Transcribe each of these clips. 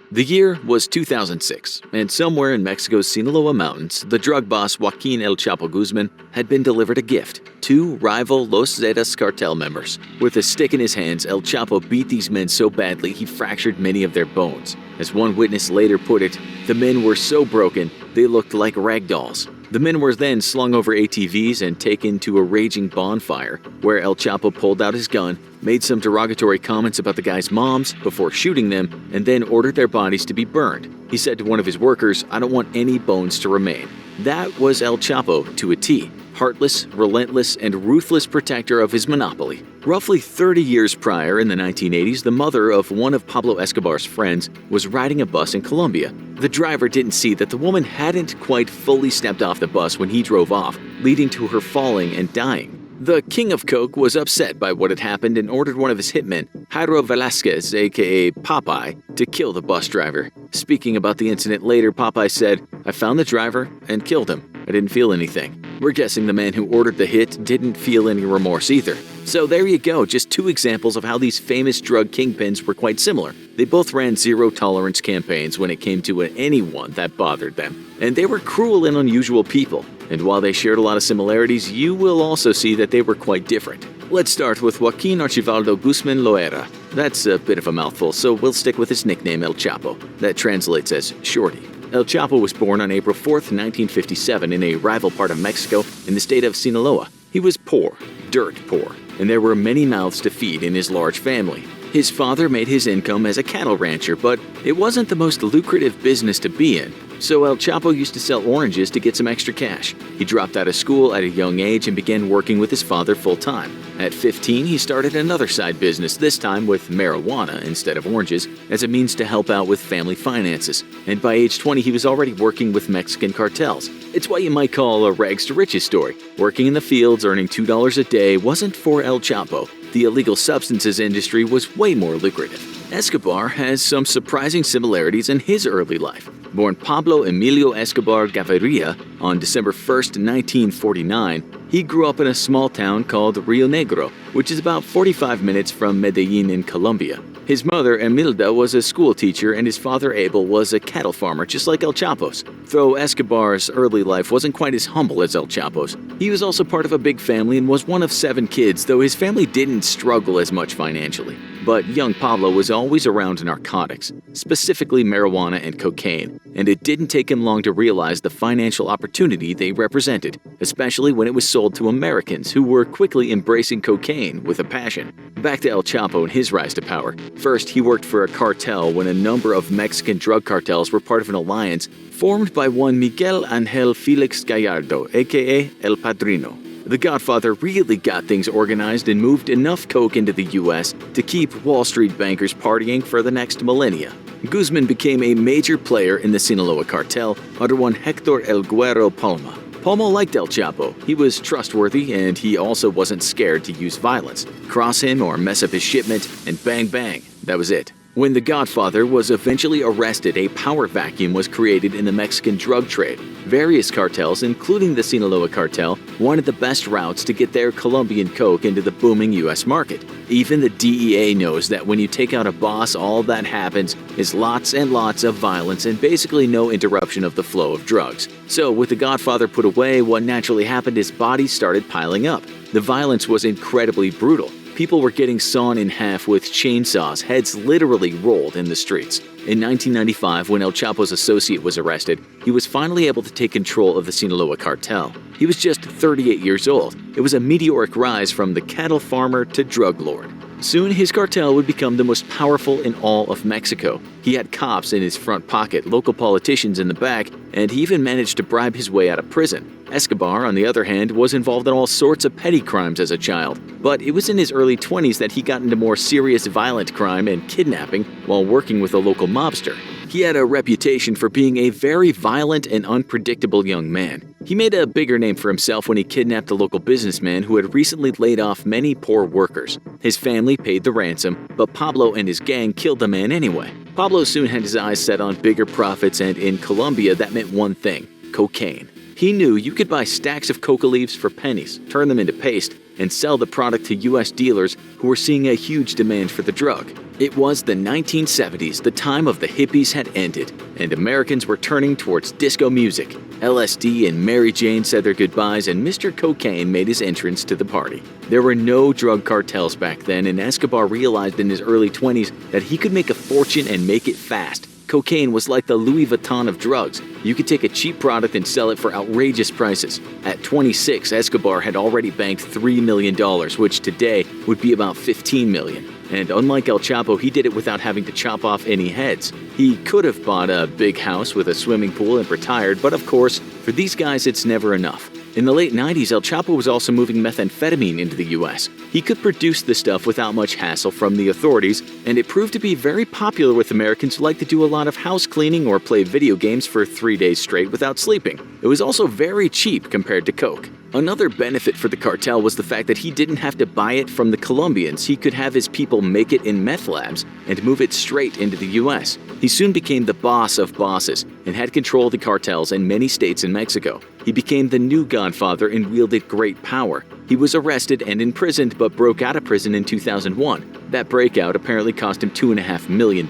The year was 2006, and somewhere in Mexico's Sinaloa mountains, the drug boss Joaquin El Chapo Guzman had been delivered a gift: 2 rival Los Zetas cartel members. With a stick in his hands, El Chapo beat these men so badly he fractured many of their bones. As one witness later put it, the men were so broken, they looked like rag dolls. The men were then slung over ATVs and taken to a raging bonfire, where El Chapo pulled out his gun, made some derogatory comments about the guys' moms before shooting them, and then ordered their bodies to be burned. He said to one of his workers, "I don't want any bones to remain." That was El Chapo to a T. Heartless, relentless, and ruthless protector of his monopoly. Roughly 30 years prior, in the 1980s, the mother of one of Pablo Escobar's friends was riding a bus in Colombia. The driver didn't see that the woman hadn't quite fully stepped off the bus when he drove off, leading to her falling and dying. The King of Coke was upset by what had happened and ordered one of his hitmen, Jairo Velasquez, aka Popeye, to kill the bus driver. Speaking about the incident later, Popeye said, "I found the driver and killed him. I didn't feel anything." We're guessing the man who ordered the hit didn't feel any remorse either. So there you go, just 2 examples of how these famous drug kingpins were quite similar. They both ran zero-tolerance campaigns when it came to anyone that bothered them. And they were cruel and unusual people. And while they shared a lot of similarities, you will also see that they were quite different. Let's start with Joaquin Archibaldo Guzman Loera. That's a bit of a mouthful, so we'll stick with his nickname El Chapo. That translates as Shorty. El Chapo was born on April 4th, 1957 in a rival part of Mexico in the state of Sinaloa. He was poor, dirt poor, and there were many mouths to feed in his large family. His father made his income as a cattle rancher, but it wasn't the most lucrative business to be in. So El Chapo used to sell oranges to get some extra cash. He dropped out of school at a young age and began working with his father full-time. At 15, he started another side business, this time with marijuana instead of oranges, as a means to help out with family finances. And by age 20, he was already working with Mexican cartels. It's what you might call a rags to riches story. Working in the fields, earning $2 a day wasn't for El Chapo. The illegal substances industry was way more lucrative. Escobar has some surprising similarities in his early life. Born Pablo Emilio Escobar Gaviria on December 1st, 1949, he grew up in a small town called Rio Negro, which is about 45 minutes from Medellin in Colombia. His mother, Emilda, was a school teacher, and his father, Abel, was a cattle farmer, just like El Chapo's. Though Escobar's early life wasn't quite as humble as El Chapo's, he was also part of a big family and was one of 7 kids, though his family didn't struggle as much financially. But young Pablo was always around narcotics, specifically marijuana and cocaine, and it didn't take him long to realize the financial opportunity they represented, especially when it was sold to Americans who were quickly embracing cocaine with a passion. Back to El Chapo and his rise to power. First, he worked for a cartel when a number of Mexican drug cartels were part of an alliance formed by one Miguel Ángel Félix Gallardo, aka El Padrino. The Godfather really got things organized and moved enough coke into the U.S. to keep Wall Street bankers partying for the next millennia. Guzman became a major player in the Sinaloa cartel under one Hector El Güero Palma. Palma liked El Chapo. He was trustworthy, and he also wasn't scared to use violence. Cross him or mess up his shipment, and bang bang, that was it. When the Godfather was eventually arrested, a power vacuum was created in the Mexican drug trade. Various cartels, including the Sinaloa cartel, wanted the best routes to get their Colombian coke into the booming U.S. market. Even the DEA knows that when you take out a boss, all that happens is lots and lots of violence and basically no interruption of the flow of drugs. So with the Godfather put away, what naturally happened is bodies started piling up. The violence was incredibly brutal. People were getting sawn in half with chainsaws, heads literally rolled in the streets. In 1995, when El Chapo's associate was arrested, he was finally able to take control of the Sinaloa cartel. He was just 38 years old. It was a meteoric rise from the cattle farmer to drug lord. Soon, his cartel would become the most powerful in all of Mexico. He had cops in his front pocket, local politicians in the back, and he even managed to bribe his way out of prison. Escobar, on the other hand, was involved in all sorts of petty crimes as a child, but it was in his early 20s that he got into more serious violent crime and kidnapping while working with a local mobster. He had a reputation for being a very violent and unpredictable young man. He made a bigger name for himself when he kidnapped a local businessman who had recently laid off many poor workers. His family paid the ransom, but Pablo and his gang killed the man anyway. Pablo soon had his eyes set on bigger profits, and in Colombia that meant one thing: cocaine. He knew you could buy stacks of coca leaves for pennies, turn them into paste, and sell the product to U.S. dealers who were seeing a huge demand for the drug. It was the 1970s, the time of the hippies had ended, and Americans were turning towards disco music. LSD and Mary Jane said their goodbyes, and Mr. Cocaine made his entrance to the party. There were no drug cartels back then, and Escobar realized in his early 20s that he could make a fortune and make it fast. Cocaine was like the Louis Vuitton of drugs. You could take a cheap product and sell it for outrageous prices. At 26, Escobar had already banked $3 million, which today would be about $15 million. And unlike El Chapo, he did it without having to chop off any heads. He could have bought a big house with a swimming pool and retired, but of course, for these guys it's never enough. In the late 90s, El Chapo was also moving methamphetamine into the US. He could produce the stuff without much hassle from the authorities, and it proved to be very popular with Americans who like to do a lot of house cleaning or play video games for 3 days straight without sleeping. It was also very cheap compared to coke. Another benefit for the cartel was the fact that he didn't have to buy it from the Colombians. He could have his people make it in meth labs and move it straight into the US. He soon became the boss of bosses and had control of the cartels in many states in Mexico. He became the new godfather and wielded great power. He was arrested and imprisoned but broke out of prison in 2001. That breakout apparently cost him $2.5 million,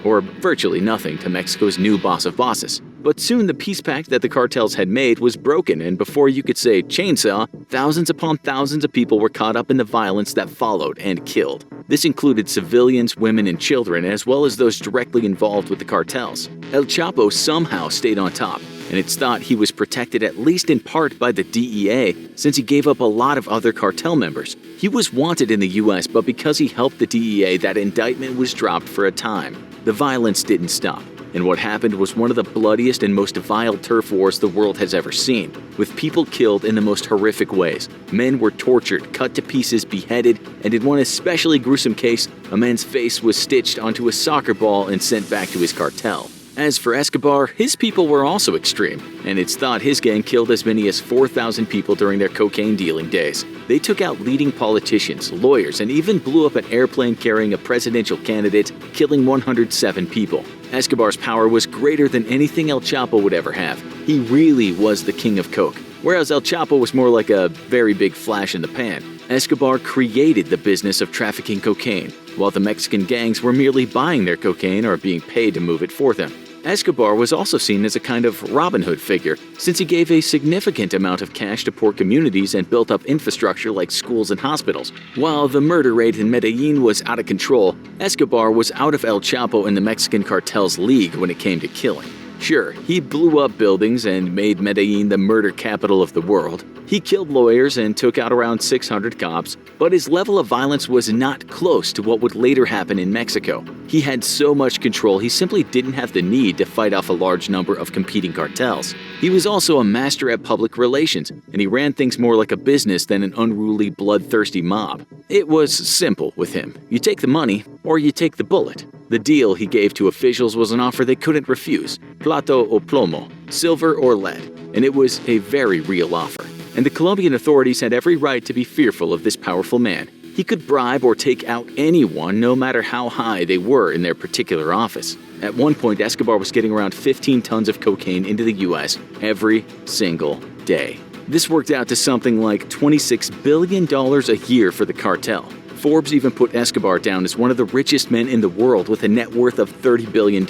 or virtually nothing to Mexico's new boss of bosses. But soon the peace pact that the cartels had made was broken, and before you could say chainsaw, thousands upon thousands of people were caught up in the violence that followed and killed. This included civilians, women, and children, as well as those directly involved with the cartels. El Chapo somehow stayed on top, and it's thought he was protected at least in part by the DEA, since he gave up a lot of other cartel members. He was wanted in the US, but because he helped the DEA, that indictment was dropped for a time. The violence didn't stop, and what happened was one of the bloodiest and most vile turf wars the world has ever seen, with people killed in the most horrific ways. Men were tortured, cut to pieces, beheaded, and in one especially gruesome case, a man's face was stitched onto a soccer ball and sent back to his cartel. As for Escobar, his people were also extreme, and it's thought his gang killed as many as 4,000 people during their cocaine dealing days. They took out leading politicians, lawyers, and even blew up an airplane carrying a presidential candidate, killing 107 people. Escobar's power was greater than anything El Chapo would ever have. He really was the king of coke, whereas El Chapo was more like a very big flash in the pan. Escobar created the business of trafficking cocaine, while the Mexican gangs were merely buying their cocaine or being paid to move it for them. Escobar was also seen as a kind of Robin Hood figure, since he gave a significant amount of cash to poor communities and built up infrastructure like schools and hospitals. While the murder rate in Medellin was out of control, Escobar was out of El Chapo and the Mexican cartel's league when it came to killing. Sure, he blew up buildings and made Medellin the murder capital of the world. He killed lawyers and took out around 600 cops, but his level of violence was not close to what would later happen in Mexico. He had so much control he simply didn't have the need to fight off a large number of competing cartels. He was also a master at public relations, and he ran things more like a business than an unruly, bloodthirsty mob. It was simple with him. You take the money, or you take the bullet. The deal he gave to officials was an offer they couldn't refuse, plato o plomo, silver or lead, and it was a very real offer. And the Colombian authorities had every right to be fearful of this powerful man. He could bribe or take out anyone, no matter how high they were in their particular office. At one point, Escobar was getting around 15 tons of cocaine into the US every single day. This worked out to something like $26 billion a year for the cartel. Forbes even put Escobar down as one of the richest men in the world with a net worth of $30 billion.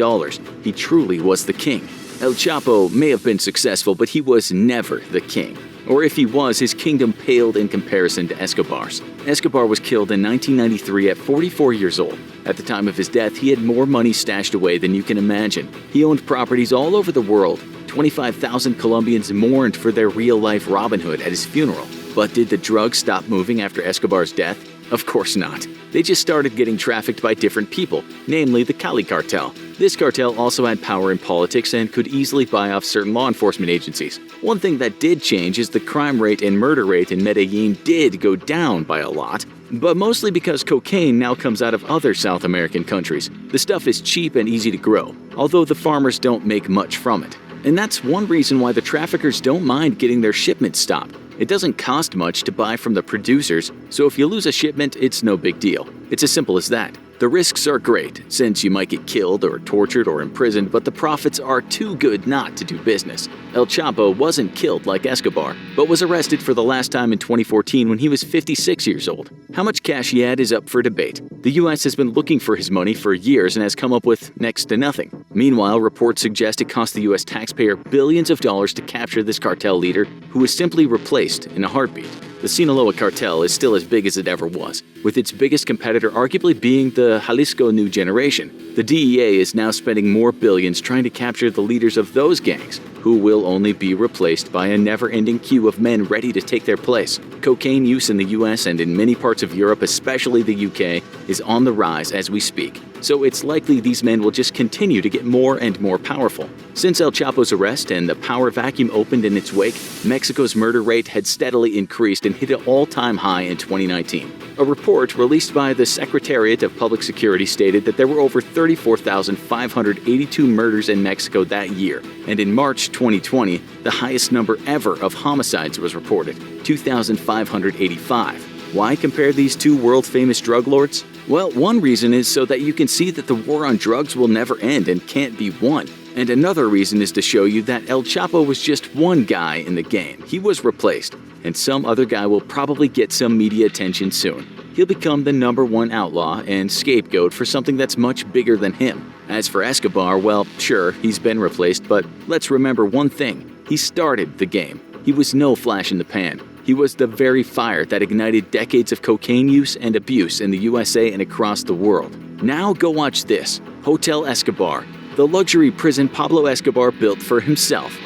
He truly was the king. El Chapo may have been successful, but he was never the king. Or if he was, his kingdom paled in comparison to Escobar's. Escobar was killed in 1993 at 44 years old. At the time of his death, he had more money stashed away than you can imagine. He owned properties all over the world. 25,000 Colombians mourned for their real-life Robin Hood at his funeral. But did the drugs stop moving after Escobar's death? Of course not. They just started getting trafficked by different people, namely the Cali cartel. This cartel also had power in politics and could easily buy off certain law enforcement agencies. One thing that did change is the crime rate and murder rate in Medellin did go down by a lot, but mostly because cocaine now comes out of other South American countries. The stuff is cheap and easy to grow, although the farmers don't make much from it. And that's one reason why the traffickers don't mind getting their shipments stopped. It doesn't cost much to buy from the producers, so if you lose a shipment, it's no big deal. It's as simple as that. The The risks are great, since you might get killed or tortured or imprisoned, but the profits are too good not to do business. El Chapo wasn't killed like Escobar, but was arrested for the last time in 2014 when he was 56 years old. How much cash he had is up for debate. The US has been looking for his money for years and has come up with next to nothing. Meanwhile, reports suggest it cost the US taxpayer billions of dollars to capture this cartel leader, who was simply replaced in a heartbeat. The Sinaloa cartel is still as big as it ever was, with its biggest competitor arguably being the Jalisco New Generation. The DEA is now spending more billions trying to capture the leaders of those gangs, who will only be replaced by a never-ending queue of men ready to take their place. Cocaine use in the US and in many parts of Europe, especially the UK, is on the rise as we speak. So it's likely these men will just continue to get more and more powerful. Since El Chapo's arrest and the power vacuum opened in its wake, Mexico's murder rate had steadily increased and hit an all-time high in 2019. A report released by the Secretariat of Public Security stated that there were over 34,582 murders in Mexico that year, and in March 2020, the highest number ever of homicides was reported, 2,585. Why compare these two world-famous drug lords? Well, one reason is so that you can see that the war on drugs will never end and can't be won. And another reason is to show you that El Chapo was just one guy in the game. He was replaced, and some other guy will probably get some media attention soon. He'll become the #1 outlaw and scapegoat for something that's much bigger than him. As for Escobar, well, sure, he's been replaced, but let's remember one thing. He started the game. He was no flash in the pan. He was the very fire that ignited decades of cocaine use and abuse in the USA and across the world. Now go watch this. Hotel Escobar, the luxury prison Pablo Escobar built for himself.